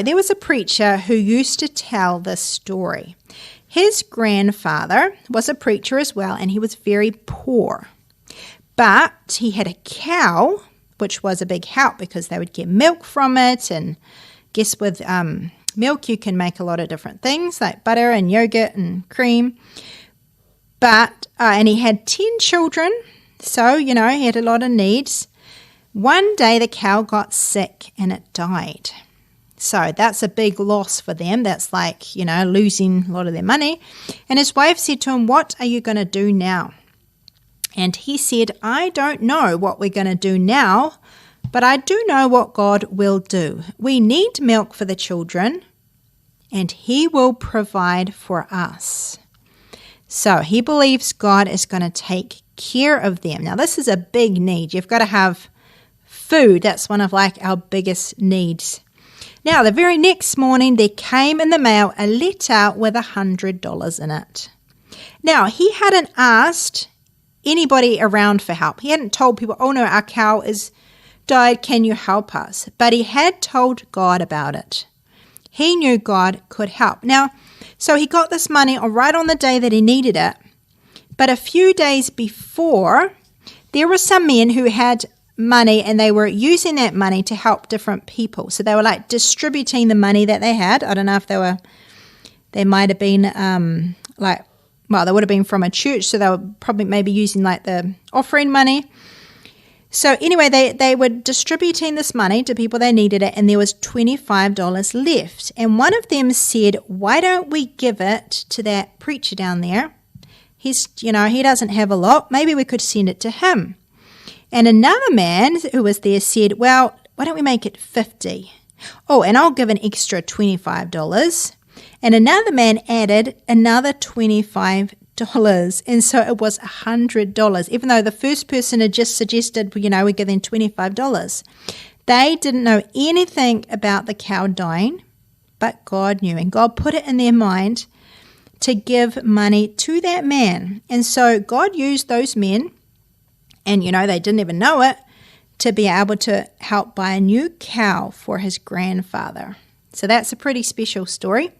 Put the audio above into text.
There was a preacher who used to tell this story. His grandfather was a preacher as well, and he was very poor. But he had a cow, which was a big help because they would get milk from it. And guess with milk you can make a lot of different things like butter and yogurt and cream. But and he had 10 children, so, he had a lot of needs. One day the cow got sick and it died. So that's a big loss for them. That's like, losing a lot of their money. And his wife said to him, "What are you going to do now?" And he said, "I don't know what we're going to do now, but I do know what God will do. We need milk for the children, and he will provide for us." So he believes God is going to take care of them. Now, this is a big need. You've got to have food. That's one of our biggest needs. Now, the very next morning, there came in the mail a letter with $100 in it. Now, he hadn't asked anybody around for help. He hadn't told people, "Oh no, our cow is died, can you help us?" But he had told God about it. He knew God could help. Now, so he got this money right on the day that he needed it. But a few days before, there were some men who had money and they were using that money to help different people. So they were distributing the money that they had. I don't know if they might have been they would have been from a church, so they were probably maybe using the offering money. So anyway, they were distributing this money to people that needed it, and there was $25 left. And one of them said, "Why don't we give it to that preacher down there? He's, he doesn't have a lot. Maybe we could send it to him." And another man who was there said, "Well, why don't we make it 50? Oh, and I'll give an extra $25. And another man added another $25. And so it was $100, even though the first person had just suggested, we're giving $25. They didn't know anything about the cow dying, but God knew. And God put it in their mind to give money to that man. And so God used those men, and, they didn't even know it, to be able to help buy a new cow for his grandfather. So that's a pretty special story.